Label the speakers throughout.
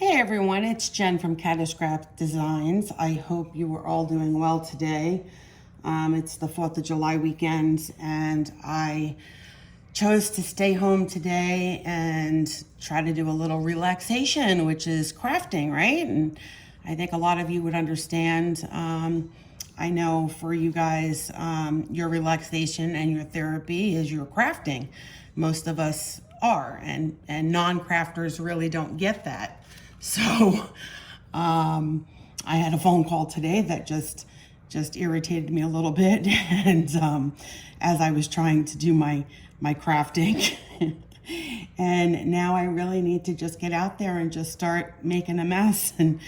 Speaker 1: Hey everyone, it's Jen from catascrapdesigns. I hope you are all doing well today. It's the 4th of July weekend and I chose to stay home today and try to do a little relaxation, which is crafting, right? And I think a lot of you would understand. I know for you guys, your relaxation and your therapy is your crafting. Most of us are, and non-crafters really don't get that. So I had a phone call today that just irritated me a little bit, and as I was trying to do my crafting, and now I really need to just get out there and just start making a mess and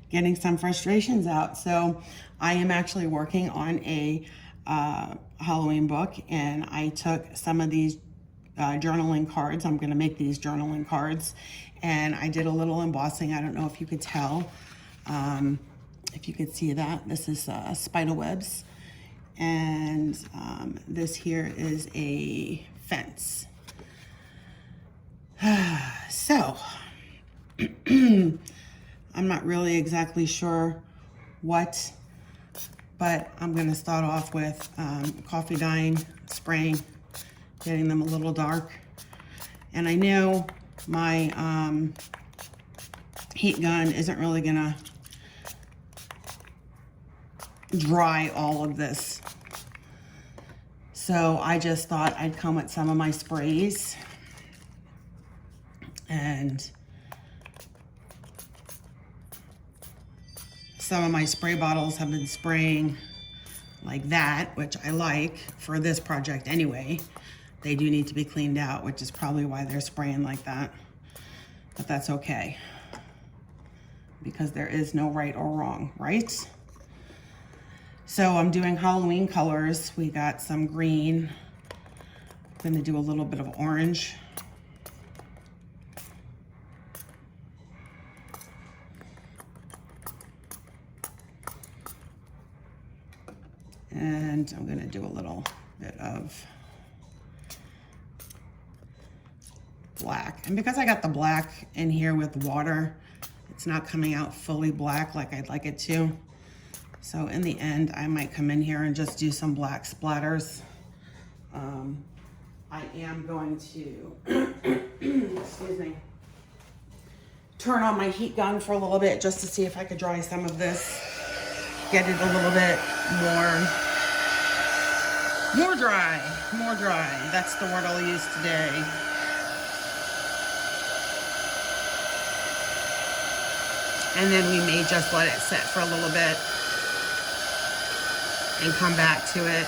Speaker 1: getting some frustrations out. So I am actually working on a Halloween book, and I took some of these journaling cards. I'm going to make these journaling cards, and I did a little embossing. I don't know if you could tell, if you could see that. This is spider webs, and this here is a fence. So I'm not really exactly sure what, but I'm going to start off with coffee dyeing, spraying, getting them a little dark. And I know my heat gun isn't really gonna dry all of this. So I just thought I'd come with some of my sprays, and some of my spray bottles have been spraying like that, which I like for this project anyway. They do need to be cleaned out, which is probably why they're spraying like that. But that's okay, because there is no right or wrong, right? So I'm doing Halloween colors. We got some green. I'm gonna do a little bit of orange. And I'm gonna do a little bit of black. And because I got the black in here with water, it's not coming out fully black like I'd like it to. So in the end, I might come in here and just do some black splatters. I am going to, excuse me, turn on my heat gun for a little bit just to see if I could dry some of this, get it a little bit more dry. That's the word I'll use today. And then we may just let it sit for a little bit and come back to it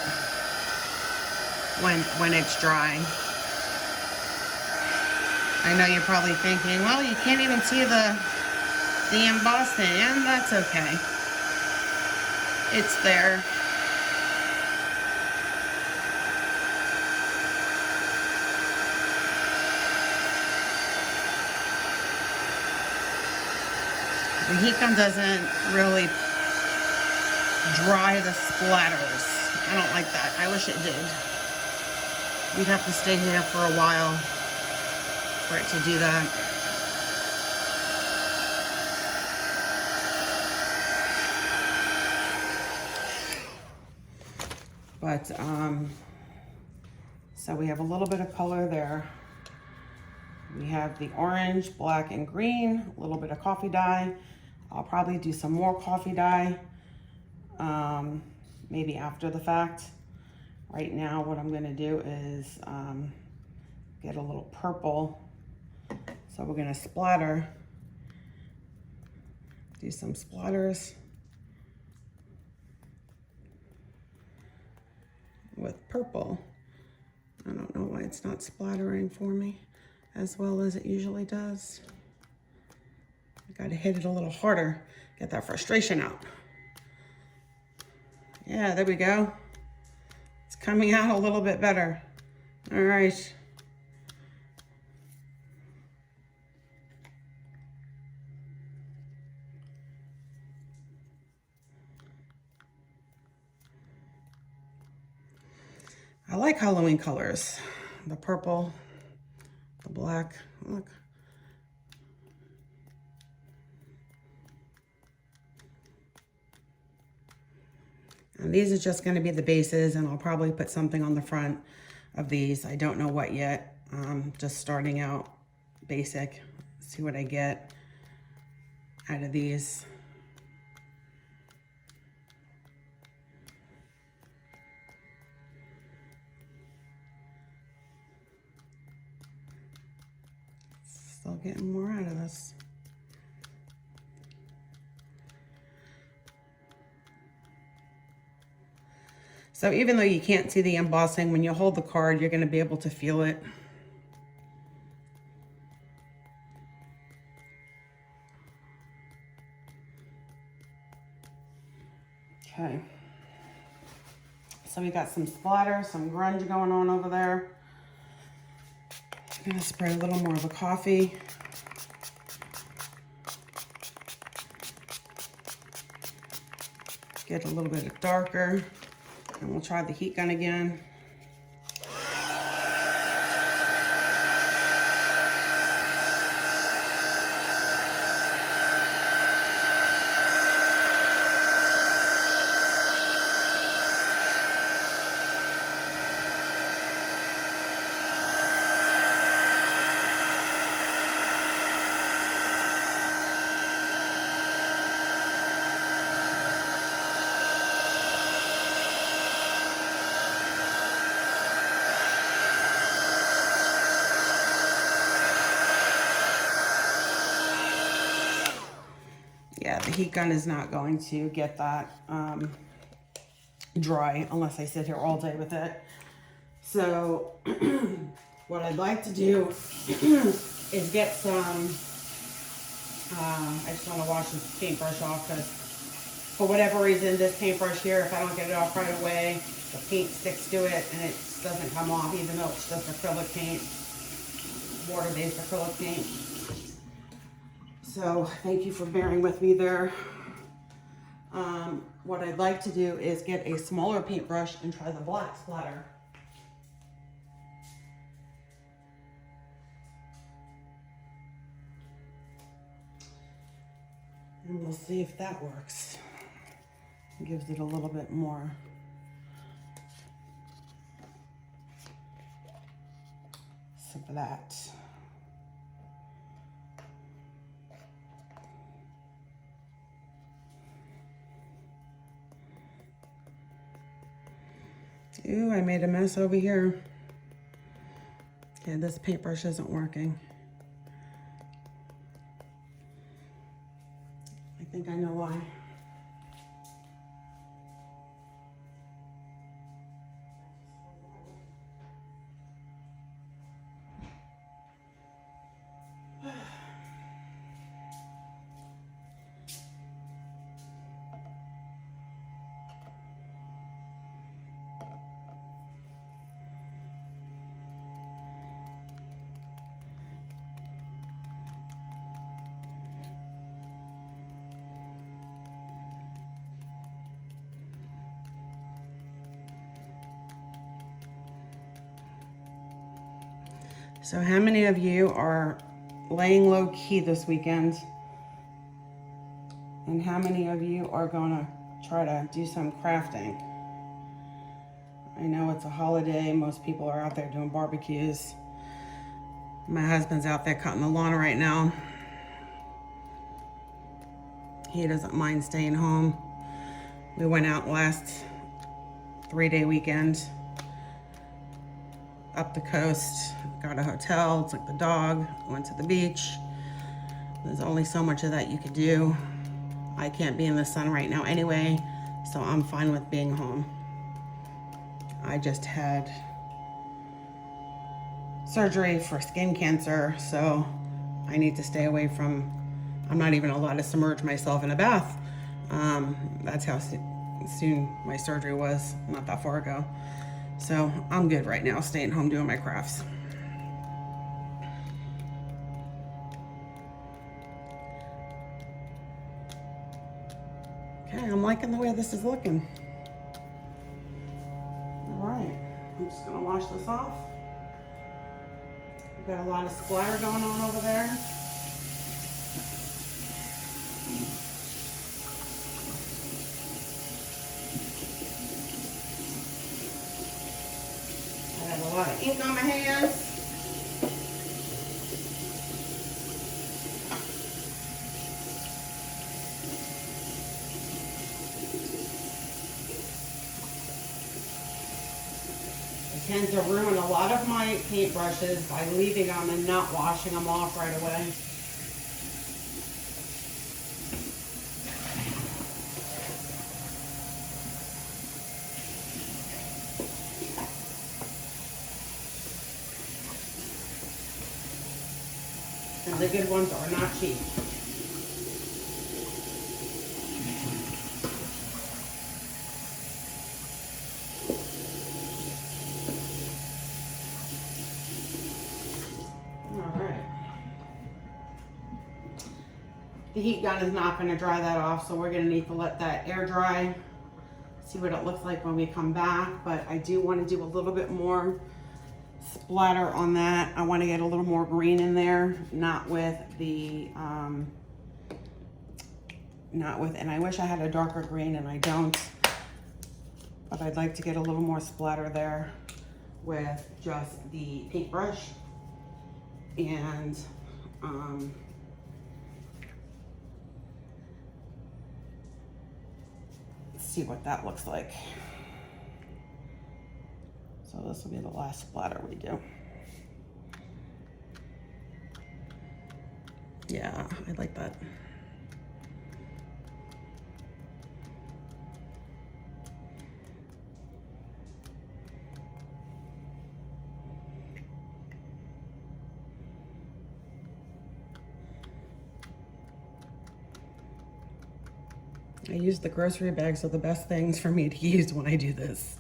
Speaker 1: when it's dry. I know you're probably thinking, well, you can't even see the embossing, and that's okay. It's there. The heat gun doesn't really dry the splatters. I don't like that. I wish it did. You'd have to stay here for a while for it to do that. But, so we have a little bit of color there. We have the orange, black, and green, a little bit of coffee dye. I'll probably do some more coffee dye, maybe after the fact. Right now, what I'm gonna do is get a little purple. So we're gonna splatter, do some splatters with purple. I don't know why it's not splattering for me as well as it usually does. I gotta hit it a little harder, get that frustration out. Yeah, there we go. It's coming out a little bit better. All right. I like Halloween colors. The purple, the black, look. And these are just going to be the bases, and I'll probably put something on the front of these. I don't know what yet. Just starting out basic. See what I get out of these. Still getting more out of this. So even though you can't see the embossing, when you hold the card, you're going to be able to feel it. Okay. So we got some splatter, some grunge going on over there. I'm going to spray a little more of the coffee. Get a little bit darker. And we'll try the heat gun again. Yeah, the heat gun is not going to get that dry unless I sit here all day with it. So what I'd like to do is get some, I just want to wash this paintbrush off because for whatever reason, this paintbrush here, if I don't get it off right away, the paint sticks to it and it doesn't come off, even though it's just acrylic paint, water-based acrylic paint. So thank you for bearing with me there. What I'd like to do is get a smaller paintbrush and try the black splatter. And we'll see if that works. It gives it a little bit more. So for that. Ooh, I made a mess over here. Yeah, this paintbrush isn't working. I think I know why. So how many of you are laying low key this weekend? And how many of you are gonna try to do some crafting? I know it's a holiday. Most people are out there doing barbecues. My husband's out there cutting the lawn right now. He doesn't mind staying home. We went out last 3-day weekend up the coast, got a hotel, took the dog, went to the beach. There's only so much of that you could do. I can't be in the sun right now anyway, so I'm fine with being home. I just had surgery for skin cancer, so I need to stay away from, I'm not even allowed to submerge myself in a bath. That's how soon my surgery was, not that far ago. So I'm good right now, staying home doing my crafts. Okay, I'm liking the way this is looking. All right, I'm just gonna wash this off. We've got a lot of splatter going on over there. lot of ink on my hands. I tend to ruin a lot of my paintbrushes by leaving them and not washing them off right away. And the good ones are not cheap. The heat gun is not going to dry that off, so we're going to need to let that air dry, see what it looks like when we come back. But I do want to do a little bit more splatter on that. I want to get a little more green in there, not with, and I wish I had a darker green and I don't, but I'd like to get a little more splatter there with just the paintbrush. And see what that looks like. So this will be the last splatter we do. Yeah, I like that. I use the grocery bags are the best things for me to use when I do this.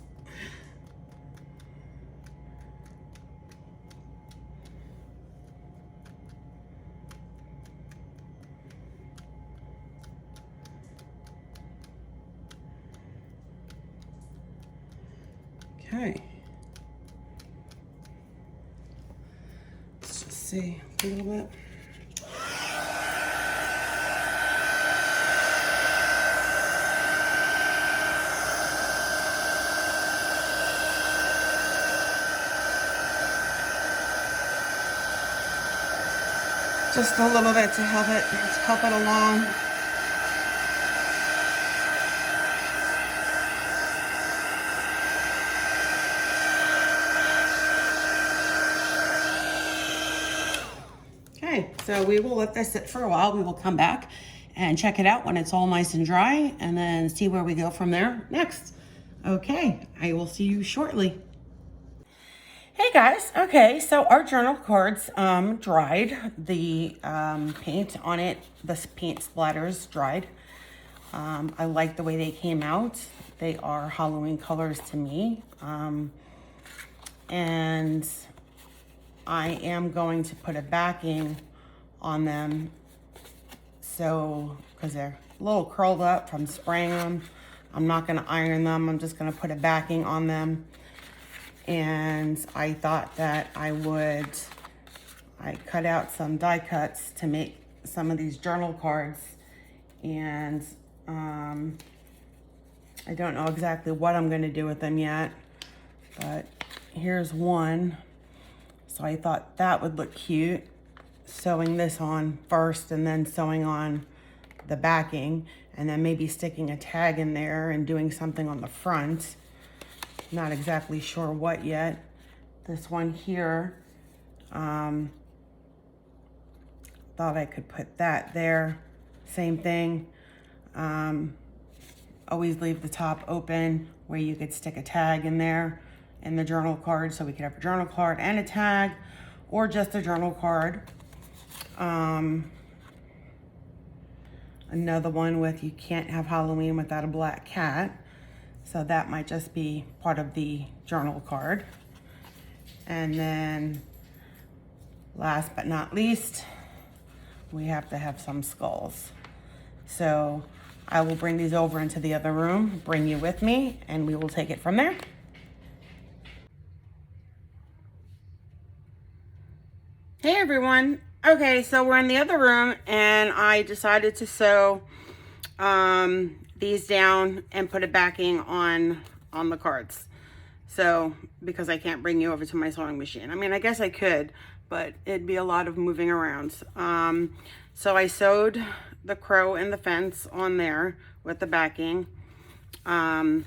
Speaker 1: Okay. Let's just see a little bit. Just a little bit to help it along. Okay, so we will let this sit for a while. We will come back and check it out when it's all nice and dry, and then see where we go from there next. Okay, I will see you shortly. Hey guys, okay, so our journal cards dried. The paint on it, the paint splatters dried. I like the way they came out. They are Halloween colors to me. And I am going to put a backing on them, so, because they're a little curled up from spraying them. I'm not gonna iron them, I'm just gonna put a backing on them. And I thought that I cut out some die cuts to make some of these journal cards, and I don't know exactly what I'm going to do with them yet, but here's one. So I thought that would look cute, sewing this on first and then sewing on the backing, and then maybe sticking a tag in there and doing something on the front. Not exactly sure what yet. This one here, thought I could put that there. Same thing. Always leave the top open where you could stick a tag in there in the journal card, so we could have a journal card and a tag, or just a journal card. Another one with you can't have Halloween without a black cat. So that might just be part of the journal card. And then last but not least, we have to have some skulls. So I will bring these over into the other room, bring you with me, and we will take it from there. Hey everyone. Okay, so we're in the other room and I decided to sew these down and put a backing on the cards. So because I can't bring you over to my sewing machine. I mean, I guess I could, but it'd be a lot of moving around. So I sewed the crow and the fence on there with the backing. And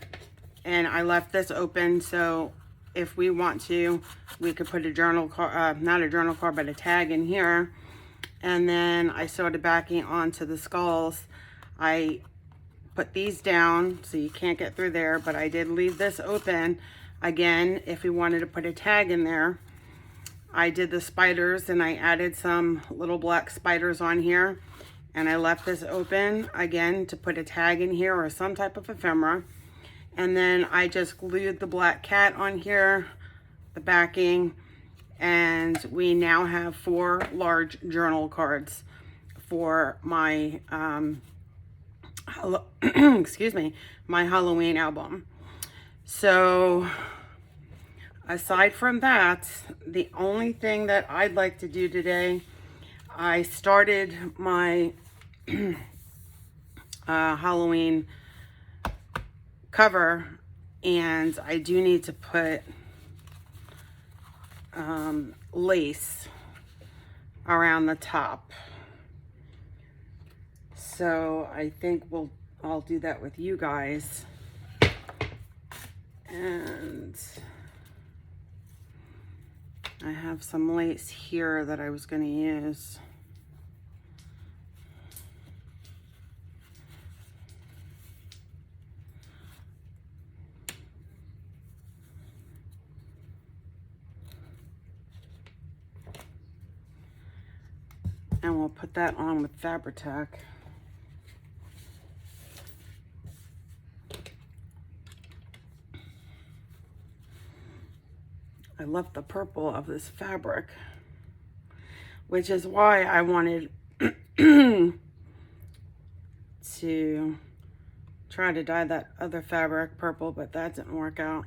Speaker 1: I left this open, so if we want to, we could put a journal card, not a journal card, but a tag in here. And then I sewed the backing onto the skulls. I put these down so you can't get through there, but I did leave this open again if we wanted to put a tag in there. I did the spiders and I added some little black spiders on here, and I left this open again to put a tag in here or some type of ephemera. And then I just glued the black cat on here, the backing, and we now have 4 large journal cards for my excuse me, my Halloween album. So aside from that, the only thing that I'd like to do today, I started my Halloween cover, and I do need to put lace around the top. So I think I'll do that with you guys. And I have some lace here that I was going to use. And we'll put that on with Fabri-Tac. I love the purple of this fabric, which is why I wanted to try to dye that other fabric purple, but that didn't work out.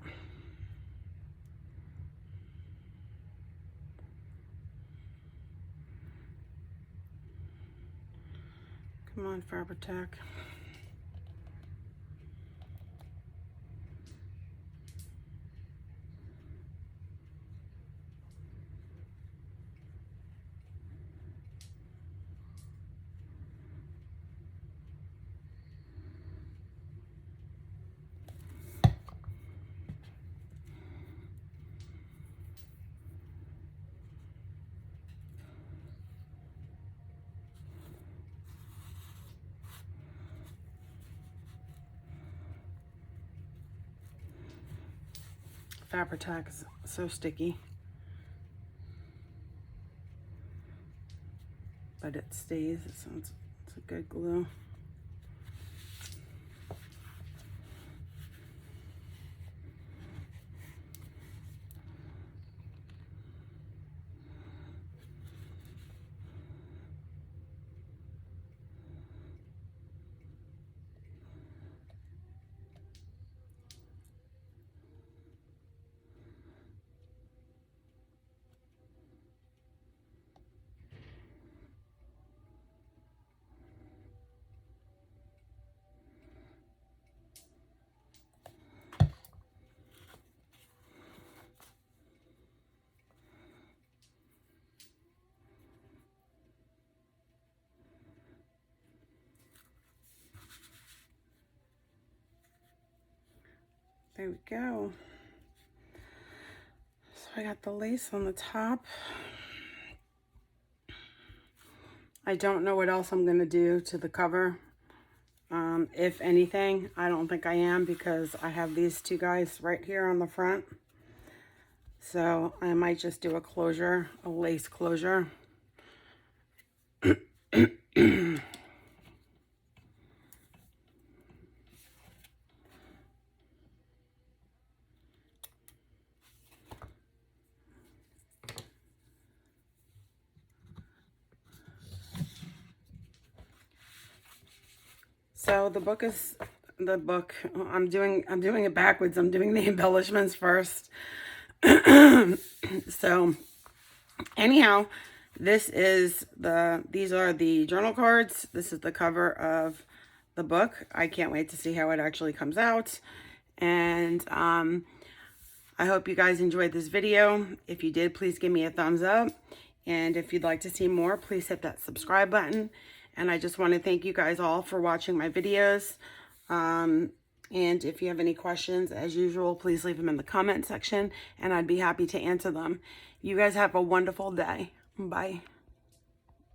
Speaker 1: Come on, Fabri-Tac. Fabri-Tac is so sticky, but it stays. It's a good glue. There we go. So I got the lace on the top. I don't know what else I'm going to do to the cover. If anything, I don't think I am, because I have these 2 guys right here on the front. So I might just do a closure, a lace closure. So the book, I'm doing it backwards. I'm doing the embellishments first. So anyhow, these are the journal cards. This is the cover of the book. I can't wait to see how it actually comes out. And I hope you guys enjoyed this video. If you did, please give me a thumbs up. And if you'd like to see more, please hit that subscribe button. And I just want to thank you guys all for watching my videos. And if you have any questions, as usual, please leave them in the comment section, and I'd be happy to answer them. You guys have a wonderful day. Bye.